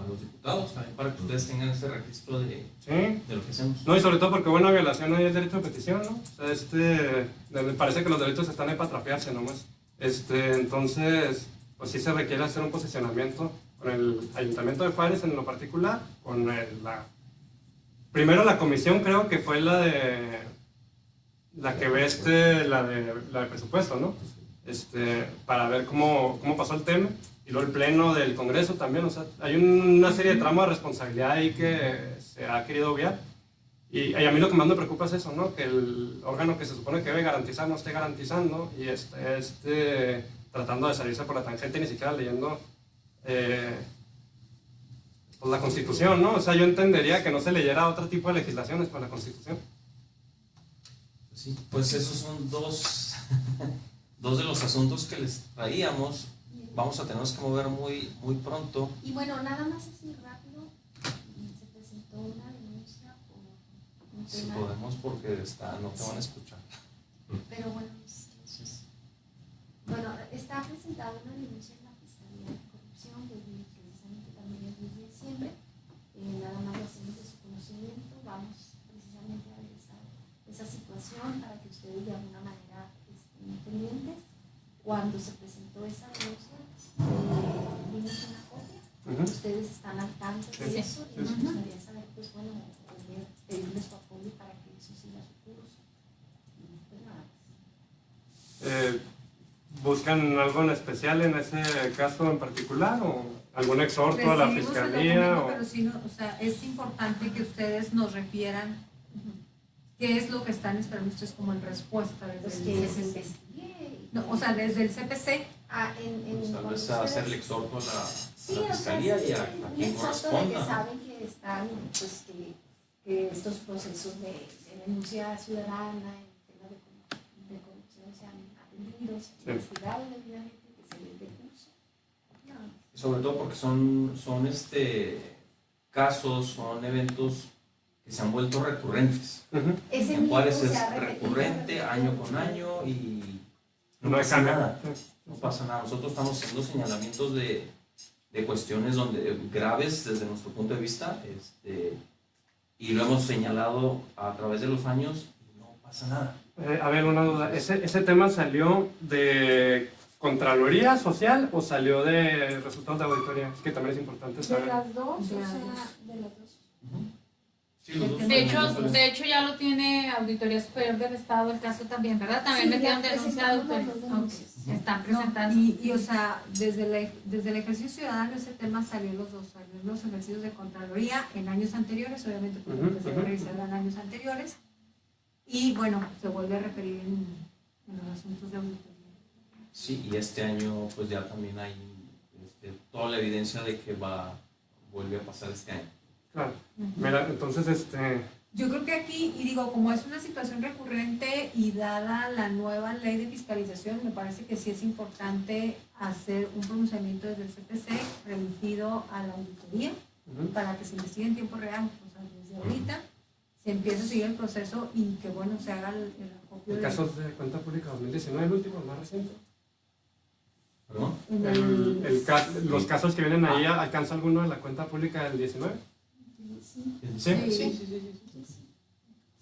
los diputados, también para que ustedes tengan ese registro de Sí. lo que hacemos. No, y sobre todo porque buena violación ahí el derecho de petición, ¿no? O sea, me parece que los derechos están ahí para trapearse nomás. Entonces, pues sí se requiere hacer un posicionamiento con el Ayuntamiento de Juárez en lo particular, con primero la comisión creo que fue la que ve la de presupuesto, ¿no? Para ver cómo pasó el tema, y luego el pleno del Congreso también, o sea, hay una serie de tramos de responsabilidad ahí que se ha querido obviar. Y a mí lo que más me preocupa es eso, ¿no? Que el órgano que se supone que debe garantizar no esté garantizando y tratando de salirse por la tangente, ni siquiera leyendo pues la Constitución, ¿no? O sea, yo entendería que no se leyera otro tipo de legislaciones para la Constitución. Sí, pues esos son dos de los asuntos que les traíamos. Vamos a tenernos que mover muy pronto. Y bueno, nada más así rápido, se presentó una denuncia por un Si tema, podemos, porque no te van a escuchar. pero bueno, eso es. Bueno, está presentada una denuncia en la Fiscalía de Corrupción desde precisamente también el 10 de diciembre. Nada más lo hacemos de su conocimiento, vamos precisamente a ver esa situación para que ustedes de alguna manera estén pendientes. Cuando se presentó esa denuncia, vimos una copia, ustedes están al tanto de Sí, eso y nos gustaría saber, pues bueno, pedirles su apoyo para que eso siga su curso. Pues nada más. ¿Buscan algo en especial en ese caso en particular o algún exhorto a la Recibimos el Fiscalía? documento, pero sí, o sea, es importante que ustedes nos refieran qué es lo que están esperando ustedes como en respuesta Pues desde que el se CPC. investigue. No, o sea, desde el CPC. Pues tal cuando vez ustedes- hacer el exhorto a Sí, la o sea, Fiscalía sí, y a un quien exhorto de que corresponda. saben que están, pues, que estos procesos de denuncia ciudadana en temas de corrupción sean atendidos, Sí. investigados debidamente, que se les dé curso. Nada más. Sobre todo porque son casos, son eventos que se han vuelto recurrentes. Ese En mismo Juárez se es ha repetido, recurrente año con año y no No hay pasa cambio. nada. No pasa nada. Nosotros estamos haciendo señalamientos de cuestiones graves desde nuestro punto de vista, y lo hemos señalado a través de los años y no pasa nada. A ver, una duda. ¿Ese tema salió de Contraloría Social o salió de resultados de auditoría? Es que también es importante De saber. las dos, o De sea, las dos. de las dos. Sí, los dos De hecho ya lo tiene Auditoría Superior del Estado el caso también, ¿verdad? También Sí, metieron ya denuncia de presentamos autoridad. las dos denuncias. Están No, presentadas. y o sea, desde el ejercicio ciudadano ese tema salió los dos años, los ejercicios de Contraloría en años anteriores, obviamente porque empecé a revisar en años anteriores, y bueno, se vuelve a referir en los asuntos de auditoría. Sí, y este año pues ya también hay toda la evidencia de que vuelve a pasar este año. Claro. Mira, entonces, Yo creo que aquí, y digo, como es una situación recurrente y dada la nueva ley de fiscalización, me parece que sí es importante hacer un pronunciamiento desde el CPC remitido a la auditoría para que se investigue en tiempo real, o sea, desde ahorita se empiece a seguir el proceso y que, bueno, se haga el acopio el caso de cuenta pública 2019, el último, el más reciente. ¿Perdón? Los casos que vienen ahí, ¿alcanza alguno de la cuenta pública del 19? Sí.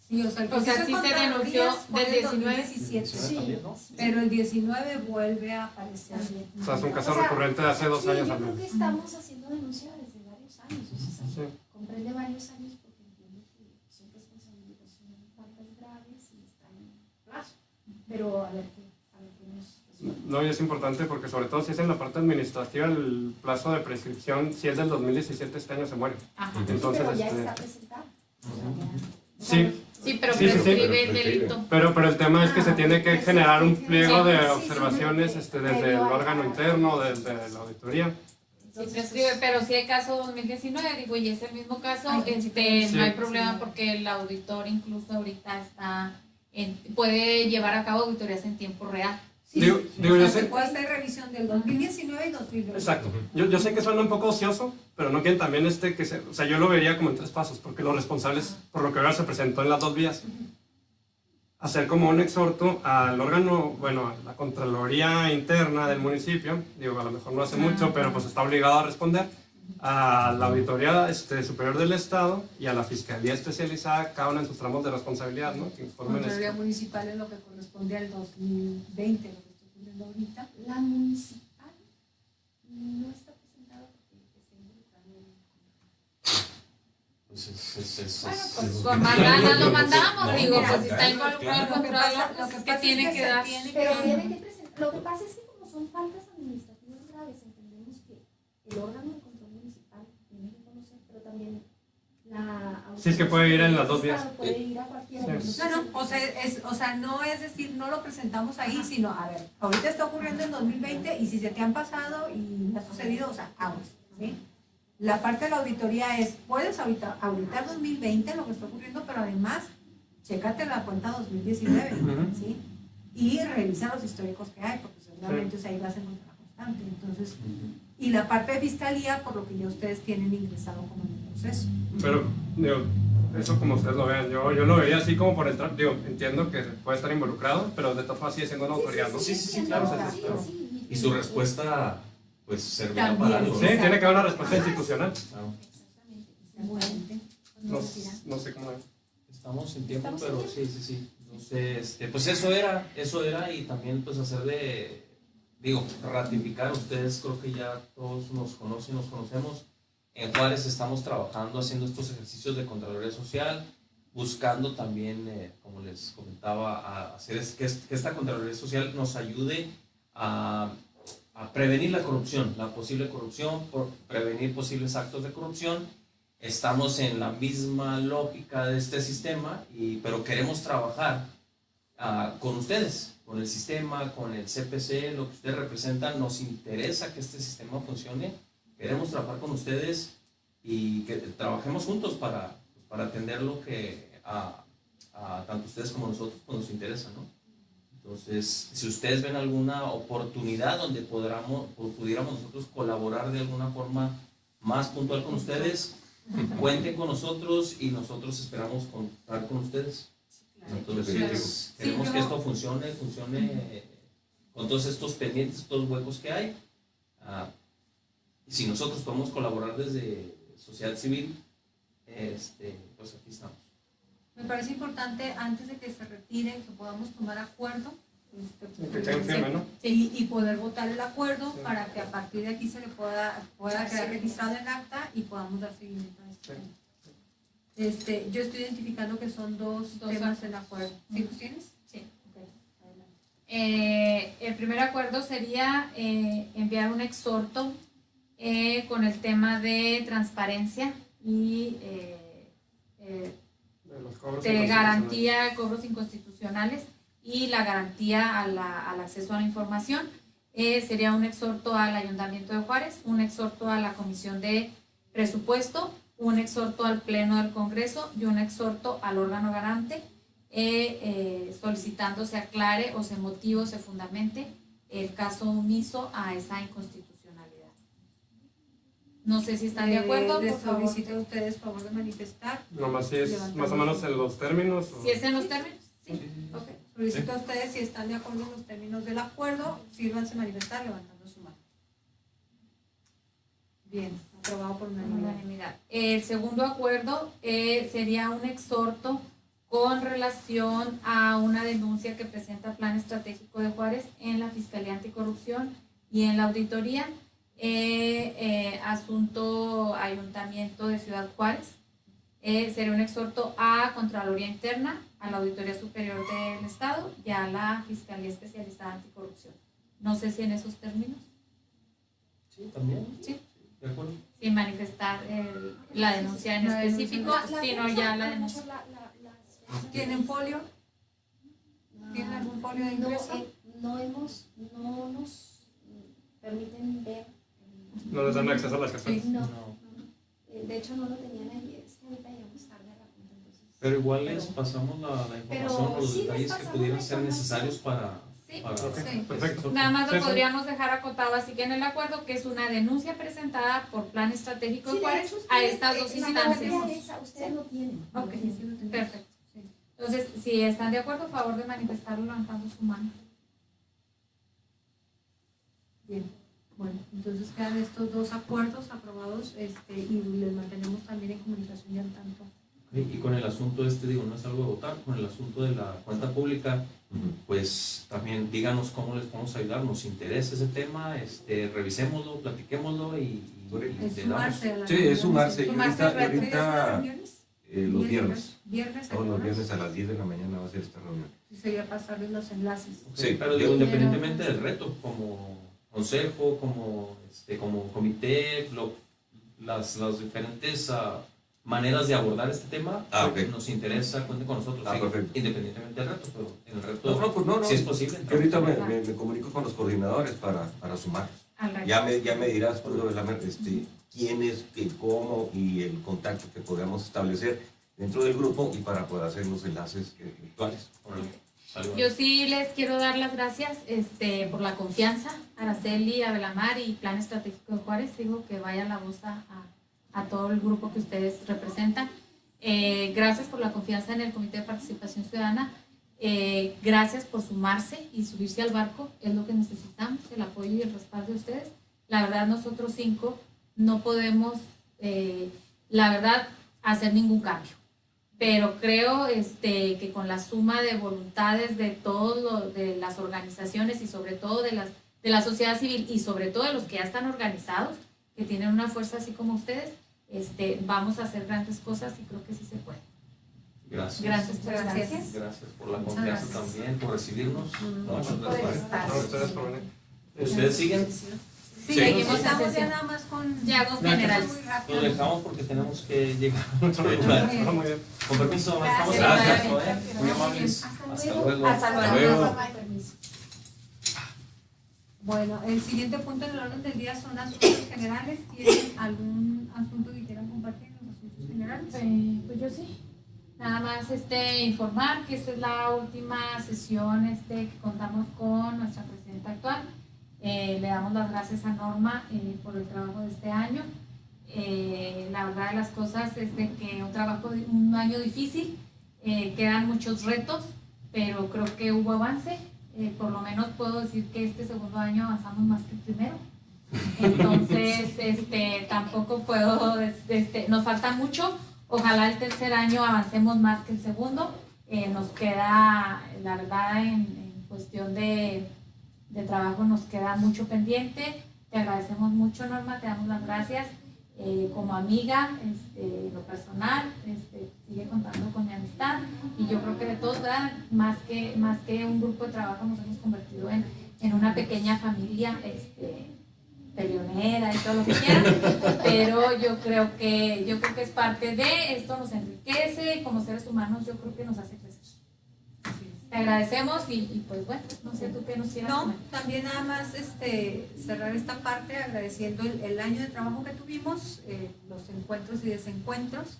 Sí, o sea, el O sea, proceso sí de se denunció Contraloría fue del del 19. 2017, Sí. pero el 19 vuelve a aparecer. O sea, es un caso O sea, recurrente de hace 2 sí, años yo al creo menos. que estamos haciendo denuncia desde varios años, o sea, Sí. comprende varios años porque entiendo que son responsabilidades, son faltas graves y están en plazo. Pero a ver qué nos... No, y es importante porque sobre todo si es en la parte administrativa, el plazo de prescripción, si es del 2017, este año se muere. Ajá. Entonces, pero ya está presentado. Sí, Sí, pero Sí, sí, sí. prescribe el delito. pero el tema es que se tiene que generar un pliego de Sí, sí, observaciones sí, desde el órgano interno, desde la auditoría. Sí, prescribe, pero si hay caso 2019, digo, y es el mismo caso, Sí. no hay problema porque el auditor incluso ahorita puede llevar a cabo auditorías en tiempo real. Digo, O yo sea, sé. se puede hacer revisión del 2019 y 2020. Exacto. Yo sé que suena un poco ocioso, pero no quieren también o sea, yo lo vería como en 3 pasos, porque los responsables, por lo que veo, se presentó en las 2 vías. Hacer como un exhorto al órgano, bueno, a la Contraloría Interna del municipio, digo, a lo mejor no hace mucho, pero pues está obligado a responder, a la Auditoría Superior del Estado y a la Fiscalía Especializada, cada una en sus tramos de responsabilidad, ¿no? Que informen Contraloría municipal es lo que corresponde al 2020, lo que estoy ocurriendo ahorita. La municipal no está presentada porque está involucrada en... Bueno, pues con más ganas lo mandamos, digo, pues si está involucrado el Lo que pasa- control, lo que pues, pasa ¿qué es tiene que que se dar? tiene Pero tiene que presentar. Lo que pasa es que como son faltas administrativas graves, entendemos que el órgano de control municipal tiene que conocer, pero también la... Sí, es que puede ir en las 2 vías. Puede ir a cualquiera. Sí. No, o sea, no es decir, no lo presentamos ahí, sino, a ver, ahorita está ocurriendo en 2020 y si se te han pasado y ha sucedido, o sea, aguas, ¿sí? La parte de la auditoría es, puedes auditar 2020, lo que está ocurriendo, pero además, chécate la cuenta 2019, ¿sí? Y revisa los históricos que hay, porque seguramente o sea, ahí vas a encontrar constante. Entonces, y la parte de fiscalía, por lo que ya ustedes tienen ingresado como en el proceso. Pero, digo, eso como ustedes lo vean, yo lo veía así como por entrar, digo, entiendo que puede estar involucrado, pero de todas formas sigue siendo una autoridad, ¿no? Sí, claro. Sí. Y su respuesta, pues, servirá También. para algo. Sí, ¿no? tiene que haber una respuesta institucional. Claro. Exactamente. Seguramente. No sé cómo es. Estamos en tiempo, Estamos en pero tiempo. sí. Entonces, pues eso era y también pues ratificar, ustedes creo que ya todos nos conocemos. En Juárez estamos trabajando, haciendo estos ejercicios de Contraloría Social, buscando también, como les comentaba, a hacer que esta Contraloría Social nos ayude a prevenir la corrupción, la posible corrupción, por prevenir posibles actos de corrupción. Estamos en la misma lógica de este sistema, pero queremos trabajar con ustedes, con el sistema, con el CPC, lo que ustedes representan. Nos interesa que este sistema funcione. Queremos trabajar con ustedes y que trabajemos juntos para atender lo que a tanto ustedes como nosotros pues, nos interesa, ¿no? Entonces, si ustedes ven alguna oportunidad donde pudiéramos nosotros colaborar de alguna forma más puntual con ustedes, cuenten con nosotros y nosotros esperamos contar con ustedes. Entonces, queremos que esto funcione con todos estos pendientes, estos huecos que hay. Si nosotros podemos colaborar desde sociedad civil, pues aquí estamos. Me parece importante, antes de que se retiren, que podamos tomar acuerdo. Que queden firme, ¿no? Y poder votar el acuerdo para que a partir de aquí se le pueda quedar registrado en acta y podamos dar seguimiento a esto. Yo estoy identificando que son dos temas en acuerdo. ¿Sí los tienes? Sí. Okay, adelante. El primer acuerdo sería enviar un exhorto con el tema de transparencia y de garantía de cobros inconstitucionales y la garantía al acceso a la información. sería un exhorto al Ayuntamiento de Juárez, un exhorto a la Comisión de Presupuesto, un exhorto al Pleno del Congreso y un exhorto al órgano garante, solicitando se aclare o se motive o se fundamente el caso omiso a esa inconstitucionalidad. No sé si están de acuerdo. Les por favor. solicito a ustedes favor de manifestar. Nomás si es más o menos en los términos. Si es en los términos, sí. Ok. Solicito a ustedes si están de acuerdo en los términos del acuerdo, sírvanse manifestar levantando su mano. Bien, aprobado por unanimidad. Unanimidad. El segundo acuerdo sería un exhorto con relación a una denuncia que presenta el Plan Estratégico de Juárez en la Fiscalía Anticorrupción y en la auditoría, asunto Ayuntamiento de Ciudad Juárez. Sería un exhorto a Contraloría Interna, a la Auditoría Superior del Estado y a la Fiscalía Especializada Anticorrupción. No sé si en esos términos. Sí, también. Sí. De acuerdo. Sin manifestar la denuncia en específico, sino ya la denuncia. ¿Tienen folio? ¿Tienen algún folio de ingreso? No nos permiten ver. No les dan acceso a las carpetas. No. No. De hecho, no lo tenían ayer. Es que ahorita llegamos tarde a la junta, entonces. Pero igual les pasamos la información o los sí les detalles que pasamos pudieran la ser necesarios para... Sí. Sí. Perfecto. Nada más lo Sí, sí. podríamos dejar acotado así que en el acuerdo, que es una denuncia presentada por Plan Estratégico de Sí, de Juárez hecho, a ustedes, estas dos la instancias. copia de esa, ustedes lo tienen. Ok, Sí, sí, lo tenemos. perfecto. Sí. Entonces, si están de acuerdo, a favor de manifestarlo levantando su mano. Bien, bueno, entonces quedan estos dos acuerdos aprobados y les mantenemos también en comunicación y al tanto. Y con el asunto digo, no es algo de votar, con el asunto de la cuenta pública, pues también díganos cómo les podemos ayudar, nos interesa ese tema, revisémoslo, platiquémoslo y Es le sumarse a la Sí, es sumarse. Y Sumarse ahorita, al reto. ahorita reuniones? los viernes. Viernes, Todos los viernes a las 10 de la mañana va a ser esta reunión. Sí, sería pasarles los enlaces. Sí, pero digo, independientemente del reto, como consejo, como comité, las diferentes maneras de abordar este tema, Ok. nos interesa, cuente con nosotros, sí, Perfecto. independientemente del reto, pero en el reto, No, pues no. si es posible. Yo ahorita me comunico con los coordinadores para sumar. Al reto. Ya me dirás, tú, quién es, qué, cómo y el contacto que podamos establecer dentro del grupo y para poder hacer los enlaces virtuales. Yo sí les quiero dar las gracias por la confianza, Araceli, Abelamar y Plan Estratégico de Juárez. Digo que vaya la voz a todo el grupo que ustedes representan. Gracias por la confianza en el Comité de Participación Ciudadana. Gracias por sumarse y subirse al barco. Es lo que necesitamos, el apoyo y el respaldo de ustedes. La verdad, nosotros 5 no podemos, la verdad, hacer ningún cambio. Pero creo que con la suma de voluntades de de las organizaciones y sobre todo de la sociedad civil y sobre todo de los que ya están organizados, que tienen una fuerza así como ustedes, vamos a hacer grandes cosas y creo que sí se puede. Gracias. Gracias por estar. Gracias. Gracias por la Muchas confianza gracias. también, por recibirnos. Muchas Por gracias. estar. No, ustedes por venir. ¿Ustedes siguen? Sí, Seguimos en estamos ya sesión. nada más con Llagos Gracias. generales. muy Lo rápido. dejamos porque tenemos que llegar. No, muy bien. Con permiso, estamos Gracias. gracias. Muy amables. Hasta luego. Hasta luego. Permiso. Bueno, el siguiente punto en el orden del día son asuntos generales. ¿Tienen algún asunto que quieran compartir en los asuntos generales? Pues yo sí. Nada más informar que esta es la última sesión que contamos con nuestra presidenta actual. Le damos las gracias a Norma por el trabajo de este año. La verdad de las cosas es de que un año difícil, quedan muchos retos, pero creo que hubo avance. Por lo menos puedo decir que este segundo año avanzamos más que el primero. Entonces, tampoco puedo, nos falta mucho. Ojalá el tercer año avancemos más que el segundo. Nos queda, la verdad, en cuestión de trabajo nos queda mucho pendiente. Te agradecemos mucho, Norma, te damos las gracias. Como amiga, en lo personal, sigue contando con mi amistad y yo creo que de todos, ¿verdad? Más que un grupo de trabajo nos hemos convertido en una pequeña familia peleonera y todo lo que quieran, pero yo creo que es parte de esto, nos enriquece y como seres humanos yo creo que nos hace crecer. Te agradecemos y pues bueno, no sé tú qué nos quieras No, comentar. también nada más cerrar esta parte agradeciendo el año de trabajo que tuvimos, los encuentros y desencuentros,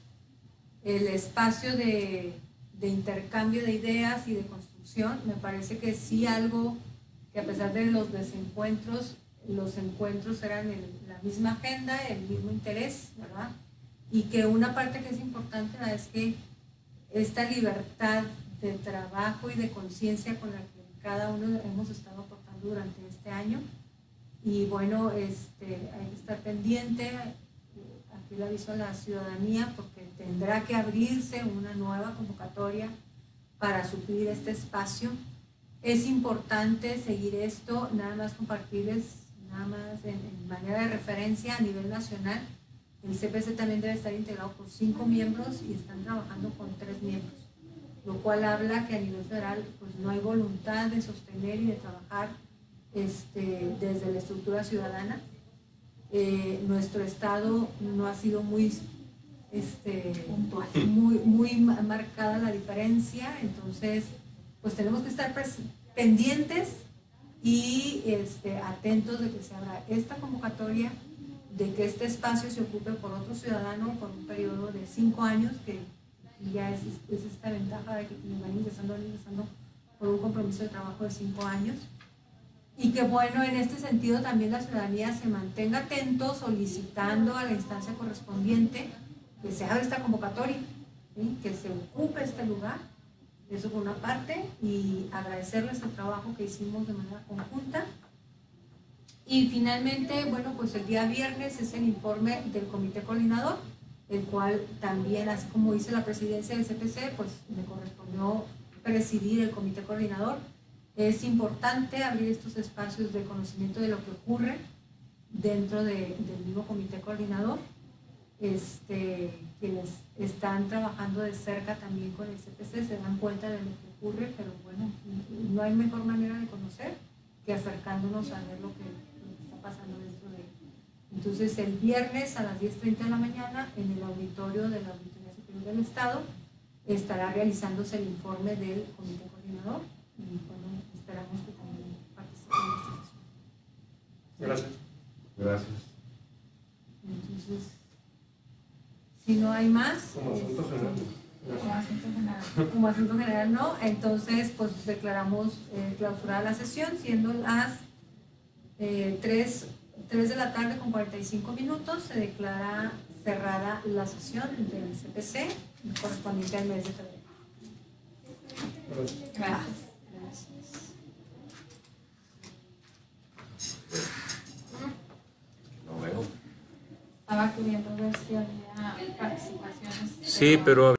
el espacio de intercambio de ideas y de construcción. Me parece que sí algo que a pesar de los desencuentros, los encuentros eran la misma agenda, el mismo interés, ¿verdad? Y que una parte que es importante es que esta libertad de trabajo y de conciencia con la que cada uno hemos estado aportando durante este año. Y bueno, hay que estar pendiente, aquí le aviso a la ciudadanía, porque tendrá que abrirse una nueva convocatoria para suplir este espacio. Es importante seguir esto, nada más compartirles, nada más en manera de referencia a nivel nacional. El CPC también debe estar integrado por 5 miembros y están trabajando con 3 miembros, lo cual habla que a nivel federal pues no hay voluntad de sostener y de trabajar desde la estructura ciudadana. Nuestro estado no ha sido muy marcada la diferencia, entonces pues tenemos que estar pendientes y atentos de que se abra esta convocatoria, de que este espacio se ocupe por otro ciudadano por un periodo de 5 años, que ya es esta ventaja de que van ingresando por un compromiso de trabajo de 5 años. Y que bueno, en este sentido también la ciudadanía se mantenga atento, solicitando a la instancia correspondiente que se abra esta convocatoria, ¿sí? Que se ocupe este lugar, eso por una parte, y agradecerles el trabajo que hicimos de manera conjunta. Y finalmente, bueno, pues el día viernes es el informe del comité coordinador, el cual también, así como dice la presidencia del CPC, pues me correspondió presidir el comité coordinador. Es importante abrir estos espacios de conocimiento de lo que ocurre dentro del mismo comité coordinador. Quienes están trabajando de cerca también con el CPC se dan cuenta de lo que ocurre, pero bueno, no hay mejor manera de conocer que acercándonos a ver lo que está pasando dentro de él. Entonces el viernes a las 10:30 de la mañana en el auditorio de la Auditoría Superior del Estado estará realizándose el informe del comité coordinador y bueno, esperamos que también participen en esta sesión. Gracias. Gracias. Entonces, si no hay más, Como asunto general. como asunto general no, entonces pues declaramos clausurada la sesión, siendo las 3 de la tarde con 45 minutos, se declara cerrada la sesión del CPC correspondiente al mes de febrero. Gracias. Gracias. No veo. Estaba queriendo ver si había participaciones. Sí, pero